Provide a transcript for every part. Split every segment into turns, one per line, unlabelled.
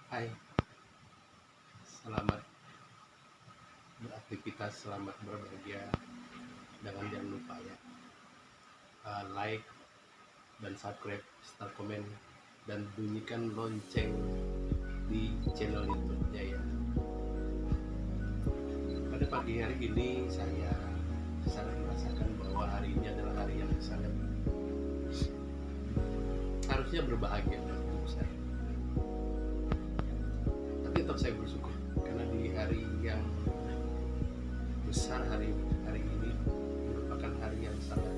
Hai, selamat beraktivitas, selamat berbahagia. Jangan lupa ya, like dan subscribe, serta komen, dan bunyikan lonceng di channel YouTube-nya ya. Pada pagi hari ini saya sangat merasakan bahwa hari ini adalah hari yang sangat harusnya berbahagia dalam hidup saya. Tapi tetap saya bersyukur karena di hari yang besar hari ini merupakan hari yang sangat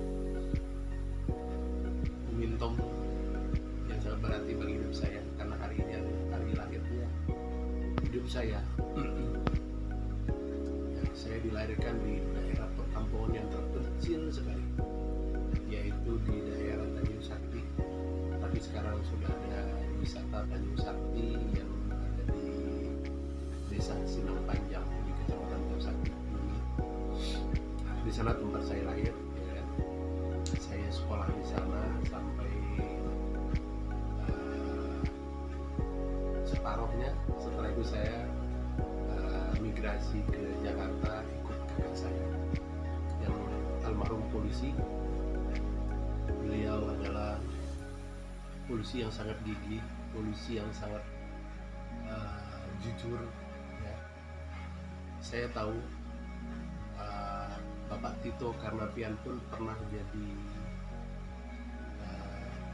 memintong, yang sangat berarti bagi hidup saya karena hari ini adalah hari lahirnya hidup saya. Saya dilahirkan di daerah perkampungan yang terpencil sekali, yaitu di daerah Tanjung Sakti. Tapi sekarang sudah ada wisata Tanjung Sakti yang ada di Desa Sinang Panjang di Kecamatan Tanjung Sakti. Di sana tempat saya lahir, ya kan? Saya sekolah di sana sampai separuhnya. Setelah itu saya migrasi ke Jakarta ikut kakak saya yang almarhum polisi. Beliau adalah polisi yang sangat gigih, polisi yang sangat jujur ya. Saya tahu Bapak Tito Karnavian pun pernah jadi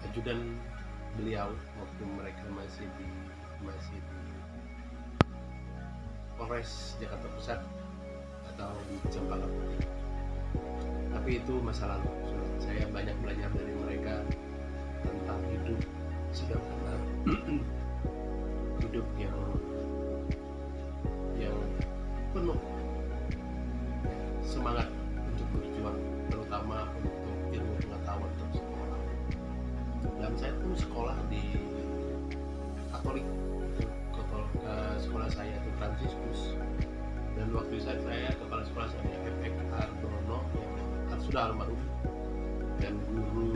ajudan beliau waktu mereka masih di Polres Jakarta Pusat atau di Cempaka Putih. Tapi itu masa lalu. Saya banyak belajar dari mereka tentang hidup sederhana, hidup yang penuh semangat untuk berjuang, terutama untuk ilmu pengetahuan untuk semua orang. Dan saya pun sekolah di Katolik. Sekolah saya itu Fransiskus, dan waktu saya kepala sekolah saya F.X. Ardono yang sudah almarhum, dan guru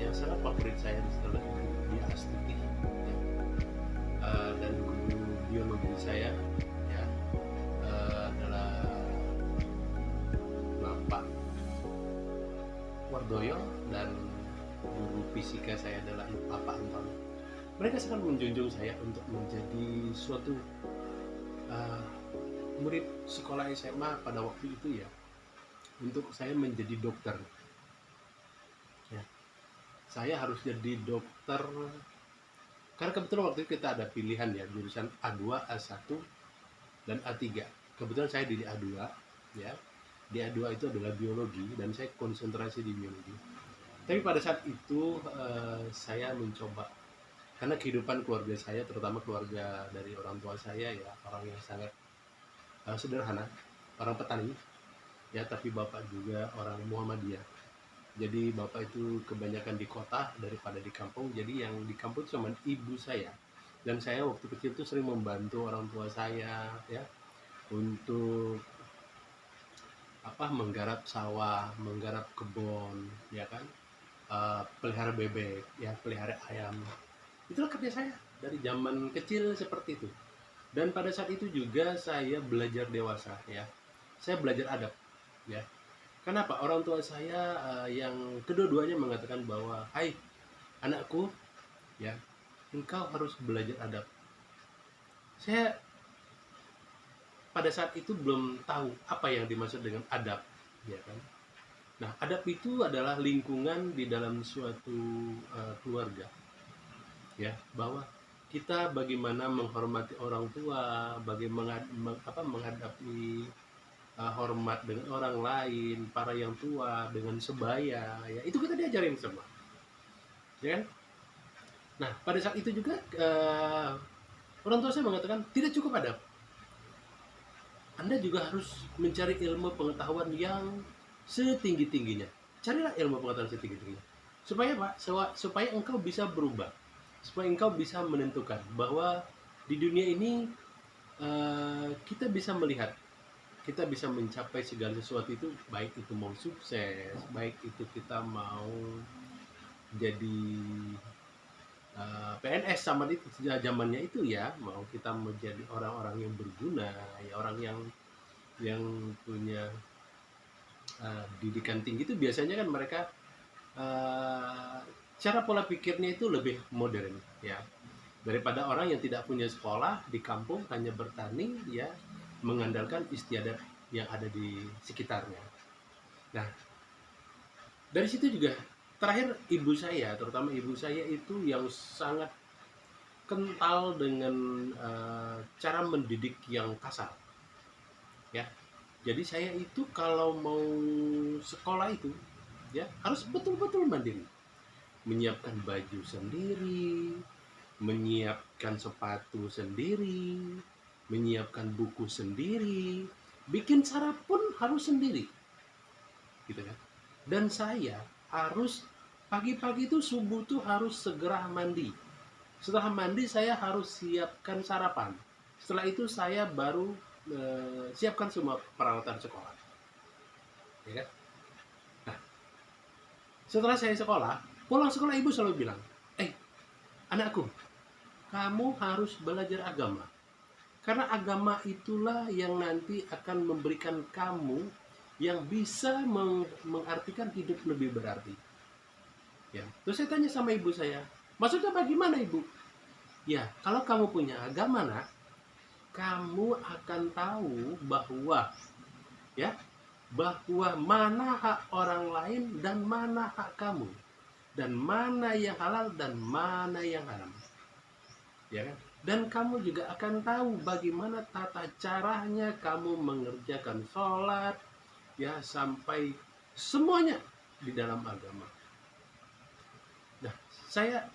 yang sangat favorit saya setelah Ibu Dia Astuti ya. Dan guru biologi saya ya adalah Bapak Wardoyo, dan guru fisika saya adalah Bapak Anton. Mereka sangat menjunjung saya untuk menjadi suatu murid sekolah SMA pada waktu itu ya, untuk saya menjadi dokter ya. Saya harus jadi dokter karena kebetulan waktu itu kita ada pilihan ya, jurusan A2, A1, dan A3. Kebetulan saya di A2 ya. Di A2 itu adalah biologi, dan saya konsentrasi di biologi. Tapi pada saat itu saya mencoba, karena kehidupan keluarga saya, terutama keluarga dari orang tua saya ya, orang yang sangat sederhana, orang petani ya, tapi bapak juga orang Muhammadiyah. Jadi bapak itu kebanyakan di kota daripada di kampung. Jadi yang di kampung cuma ibu saya, dan saya waktu kecil itu sering membantu orang tua saya ya, untuk menggarap sawah, menggarap kebun ya kan, pelihara bebek ya, pelihara ayam. Itulah kerja saya dari zaman kecil seperti itu. Dan pada saat itu juga saya belajar dewasa ya. Saya belajar adab ya. Kenapa? Orang tua saya yang kedua-duanya mengatakan bahwa, "Hai anakku, ya, engkau harus belajar adab." Saya pada saat itu belum tahu apa yang dimaksud dengan adab, ya kan? Nah, adab itu adalah lingkungan di dalam suatu keluarga. Ya, bahwa kita bagaimana menghormati orang tua, bagaimana menghadapi hormat dengan orang lain, para yang tua, dengan sebaya, ya itu kita diajarin semua, ya kan? Nah, pada saat itu juga orang tua saya mengatakan tidak cukup adab, Anda juga harus mencari ilmu pengetahuan yang setinggi-tingginya. Carilah ilmu pengetahuan setinggi-tingginya. Supaya apa? Supaya engkau bisa berubah, supaya engkau bisa menentukan bahwa di dunia ini kita bisa melihat, kita bisa mencapai segala sesuatu itu, baik itu mau sukses, baik itu kita mau jadi PNS sama itu zamannya itu ya, mau kita menjadi orang-orang yang berguna, ya orang yang punya didikan tinggi itu biasanya kan mereka uh, cara pola pikirnya itu lebih modern ya, daripada orang yang tidak punya sekolah di kampung hanya bertani ya, mengandalkan istiadat yang ada di sekitarnya. Nah, dari situ juga terakhir ibu saya, terutama ibu saya itu yang sangat kental dengan cara mendidik yang kasar ya. Jadi saya itu kalau mau sekolah itu ya harus betul-betul mandiri, menyiapkan baju sendiri, menyiapkan sepatu sendiri, menyiapkan buku sendiri, bikin sarapan pun harus sendiri gitu kan. Dan saya harus pagi-pagi itu subuh tuh harus segera mandi. Setelah mandi saya harus siapkan sarapan. Setelah itu saya baru siapkan semua peralatan sekolah. Ya kan? Nah, setelah saya sekolah, pulang sekolah ibu selalu bilang, anakku, kamu harus belajar agama. Karena agama itulah yang nanti akan memberikan kamu yang bisa mengartikan hidup lebih berarti. Ya. Terus saya tanya sama ibu saya, maksudnya bagaimana ibu? Ya, kalau kamu punya agama nak, kamu akan tahu bahwa ya, bahwa mana hak orang lain dan mana hak kamu, dan mana yang halal dan mana yang haram. Ya kan? Dan kamu juga akan tahu bagaimana tata caranya kamu mengerjakan sholat, ya sampai semuanya di dalam agama. Nah, saya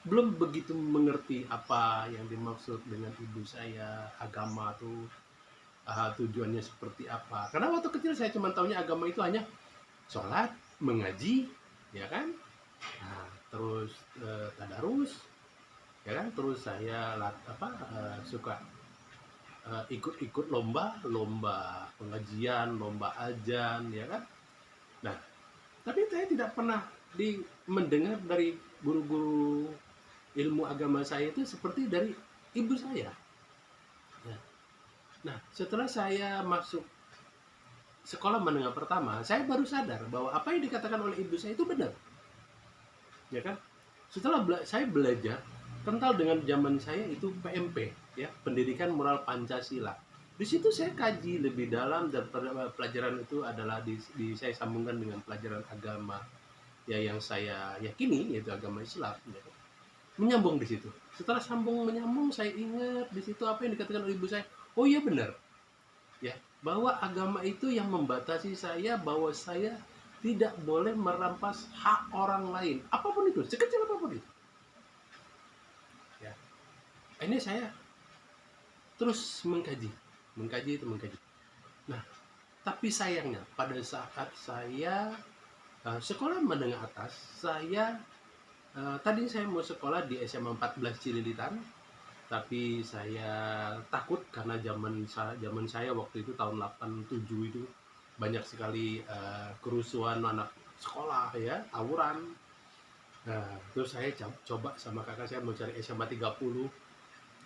belum begitu mengerti apa yang dimaksud dengan ibu saya agama tuh tujuannya seperti apa. Karena waktu kecil saya cuma taunya agama itu hanya sholat, mengaji, ya kan? Nah, terus tadarus, ya kan? Terus saya suka ikut-ikut lomba pengajian, lomba ajan, ya kan? Nah, tapi saya tidak pernah mendengar dari guru-guru ilmu agama saya itu seperti dari ibu saya. Nah, setelah saya masuk sekolah menengah pertama, saya baru sadar bahwa apa yang dikatakan oleh ibu saya itu benar. Ya kan? Setelah saya belajar kental dengan zaman saya itu PMP, ya, Pendidikan Moral Pancasila. Di situ saya kaji lebih dalam dan pelajaran itu adalah saya sambungkan dengan pelajaran agama ya yang saya yakini yaitu agama Islam. Ya. Menyambung di situ. Setelah menyambung saya ingat di situ apa yang dikatakan oleh ibu saya. Oh iya benar. Ya, bahwa agama itu yang membatasi saya bahwa saya tidak boleh merampas hak orang lain, apapun itu, sekecil apapun itu. Ya. Ini saya terus mengkaji. Nah, tapi sayangnya pada saat saya sekolah menengah atas, saya tadi saya mau sekolah di SMA 14 Cililitan, tapi saya takut karena zaman saya waktu itu tahun 87 itu banyak sekali kerusuhan anak sekolah ya, tawuran. Nah, terus saya coba sama kakak saya mau cari SMA 30,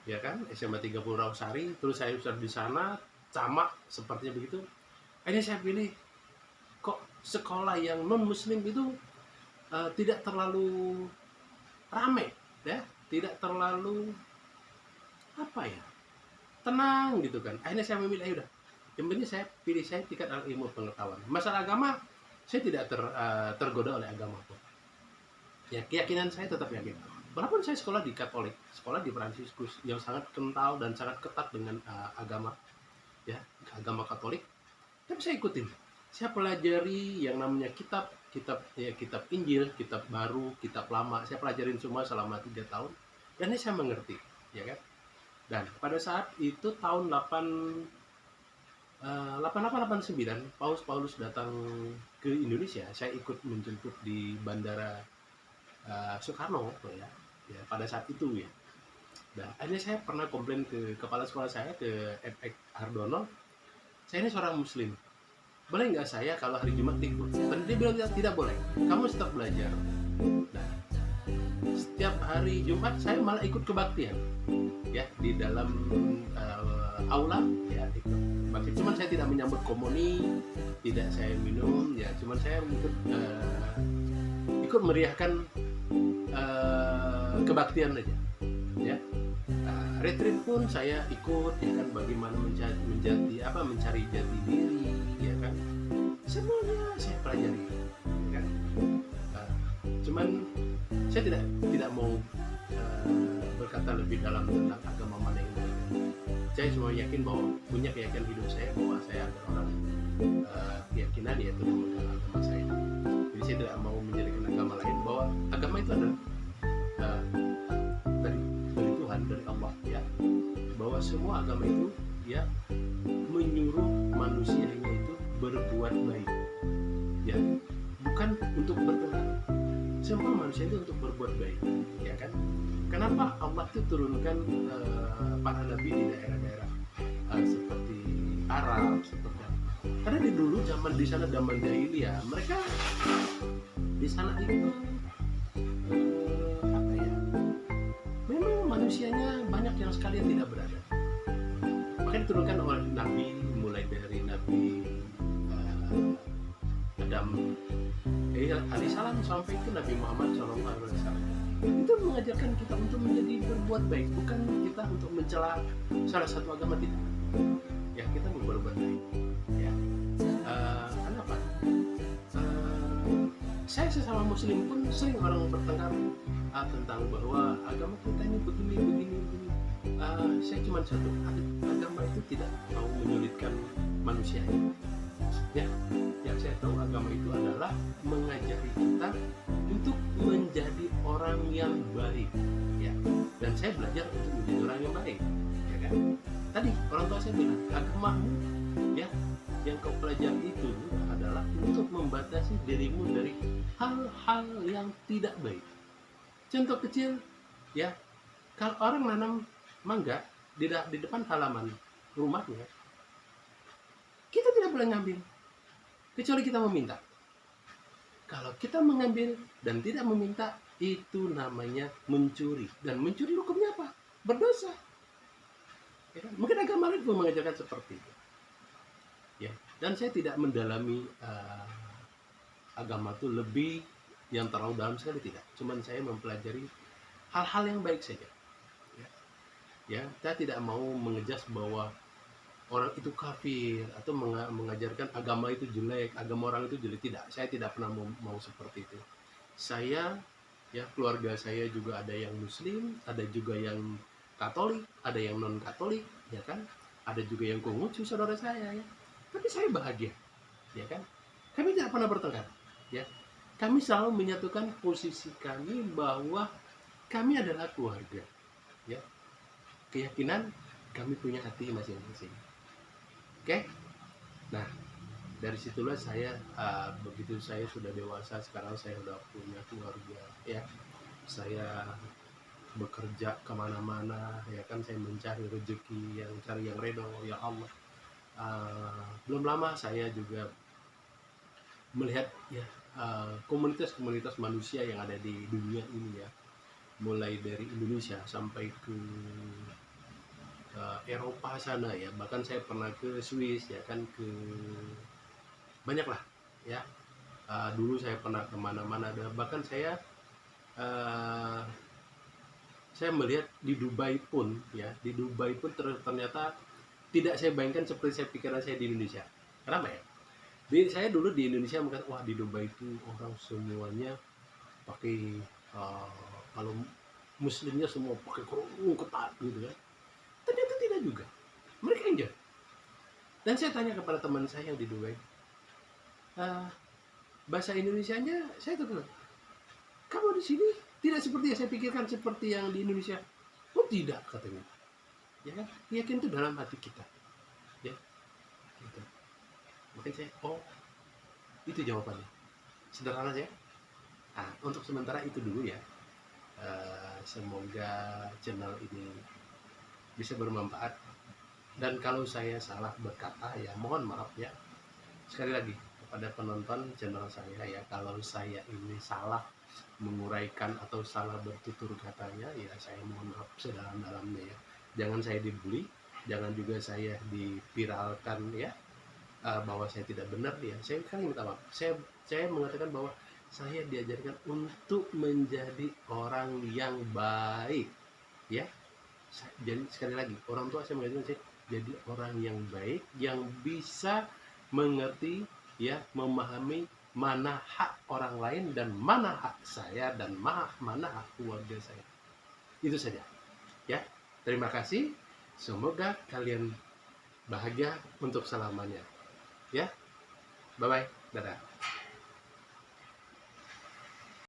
ya kan, SMA 30 Rawasari. Terus saya sudah di sana, sama sepertinya begitu. Ini saya pilih kok sekolah yang non muslim itu tidak terlalu ramai, ya, tidak terlalu tenang gitu kan. Akhirnya saya memilih udah, yang penting saya pilih saya tingkat ilmu pengetahuan. Masalah agama saya tidak tergoda oleh agama pun. Ya, keyakinan saya tetap yakin. Walaupun saya sekolah di Katolik, sekolah di Fransiskus yang sangat kental dan sangat ketat dengan agama, ya, agama Katolik, tapi saya ikutin. Saya pelajari yang namanya kitab Injil, kitab baru, kitab lama. Saya pelajarin semua selama 3 tahun dan ini saya mengerti, ya kan? Dan pada saat itu tahun 8889 Paulus datang ke Indonesia. Saya ikut menjemput di bandara Soekarno ya pada saat itu ya. Nah, akhirnya saya pernah komplain ke kepala sekolah saya, ke FX Hardono, saya ini seorang muslim, boleh nggak saya kalau hari Jumat ikut? Dan dia bilang tidak boleh, kamu tetap belajar. Nah, setiap hari Jumat saya malah ikut kebaktian ya di dalam aula ya, ikut bakti. Cuman saya tidak menyambut komuni, tidak saya minum ya, cuman saya ikut meriahkan kebaktian aja ya. Retreat pun saya ikut ya kan, bagaimana mencari jati diri ya kan, semuanya saya pelajari ya kan. Cuman saya tidak mau berkata lebih dalam tentang agama mana yang baik. Saya cuma yakin bahwa punya keyakinan hidup saya bahwa saya adalah orang keyakinan yaitu memegang agama saya. Jadi saya tidak mau menjadikan agama lain, bahwa agama itu adalah dari Tuhan, dari Allah ya, bahwa semua agama itu ya menyuruh manusianya itu berbuat baik ya, bukan untuk bertengkar. Semua manusia itu untuk berbuat baik ya kan. Kenapa Allah itu turunkan para nabi di daerah-daerah seperti Arab, seperti karena di dulu di sana zaman jahiliyah, mereka di sana itu apa ya, memang manusianya banyak yang sekali yang tidak beradab. Maka diturunkan oleh nabi, mulai dari Nabi Adam alaihissalam sampai ke Nabi Muhammad SAW. Itu mengajarkan kita untuk menjadi berbuat baik, bukan kita untuk mencela salah satu agama, tidak ya, kita berbuat baik ya. Kenapa saya sesama muslim pun sering orang bertengkar tentang bahwa agama kita ini begini. Saya cuma satu, agama itu tidak mau menyulitkan manusia ya. Yang saya tahu, agama itu adalah mengajari kita untuk menjadi orang yang baik ya, dan saya belajar untuk menjadi orang yang baik ya kan. Tadi orang tua saya bilang, agamamu ya yang kau pelajari itu adalah untuk membatasi dirimu dari hal-hal yang tidak baik. Contoh kecil ya, kalau orang nanam mangga di depan halaman rumahnya, kita tidak boleh ngambil kecuali kita meminta. Kalau kita mengambil dan tidak meminta, itu namanya mencuri, dan mencuri hukumnya apa? Berdosa ya kan? Mungkin agama lain pun mengajarkan seperti itu ya. Dan saya tidak mendalami agama itu lebih yang terlalu dalam sekali, tidak. Cuman saya mempelajari hal-hal yang baik saja ya. Saya tidak mau mengejas bahwa orang itu kafir atau mengajarkan agama itu jelek, agama orang itu jelek, tidak. Saya tidak pernah mau seperti itu. Saya ya, keluarga saya juga ada yang muslim, ada juga yang Katolik, ada yang non Katolik ya kan, ada juga yang Konghucu saudara saya ya. Tapi saya bahagia ya kan. Kami tidak pernah bertengkar ya. Kami selalu menyatukan posisi kami bahwa kami adalah keluarga ya. Keyakinan, kami punya hati masing-masing. Oke. Nah, dari situlah saya begitu saya sudah dewasa, sekarang saya sudah punya keluarga ya. Saya bekerja kemana-mana ya kan, saya mencari rezeki, cari yang redho ya Allah. Belum lama saya juga melihat ya komunitas-komunitas manusia yang ada di dunia ini ya, mulai dari Indonesia sampai ke Eropa sana ya, bahkan saya pernah ke Swiss ya kan, ke banyak lah ya. Dulu saya pernah kemana-mana, bahkan saya melihat di Dubai pun ya, di Dubai pun ternyata tidak saya bayangkan seperti saya pikiran saya di Indonesia. Kenapa ya? Saya dulu di Indonesia mengatakan, wah di Dubai itu orang semuanya pakai kalau muslimnya semua pakai kerudung ketat gitu kan. Ternyata tidak juga, mereka enjoy. Dan saya tanya kepada teman saya yang di Dubai, bahasa Indonesianya saya tuh, kamu di sini tidak seperti yang saya pikirkan, seperti yang di Indonesia. Oh tidak, katanya ya kan, yakin itu dalam hati kita ya gitu. Mungkin saya, oh itu jawabannya, sederhana ya. Untuk sementara itu dulu ya. Semoga channel ini bisa bermanfaat, dan kalau saya salah berkata ya mohon maaf ya. Sekali lagi kepada penonton channel saya ya, kalau saya ini salah menguraikan atau salah bertutur katanya, ya saya mohon maaf sedalam-dalamnya ya. Jangan saya dibully, jangan juga saya dipiralkan ya, bahwa saya tidak benar ya. Saya kan minta maaf. Saya mengatakan bahwa saya diajarkan untuk menjadi orang yang baik ya. Jadi sekali lagi, orang tua saya mengajarkan saya jadi orang yang baik, yang bisa mengerti ya, memahami mana hak orang lain dan mana hak saya dan mana hak keluarga saya. Itu saja ya. Terima kasih, semoga kalian bahagia untuk selamanya ya. Bye bye, dadah.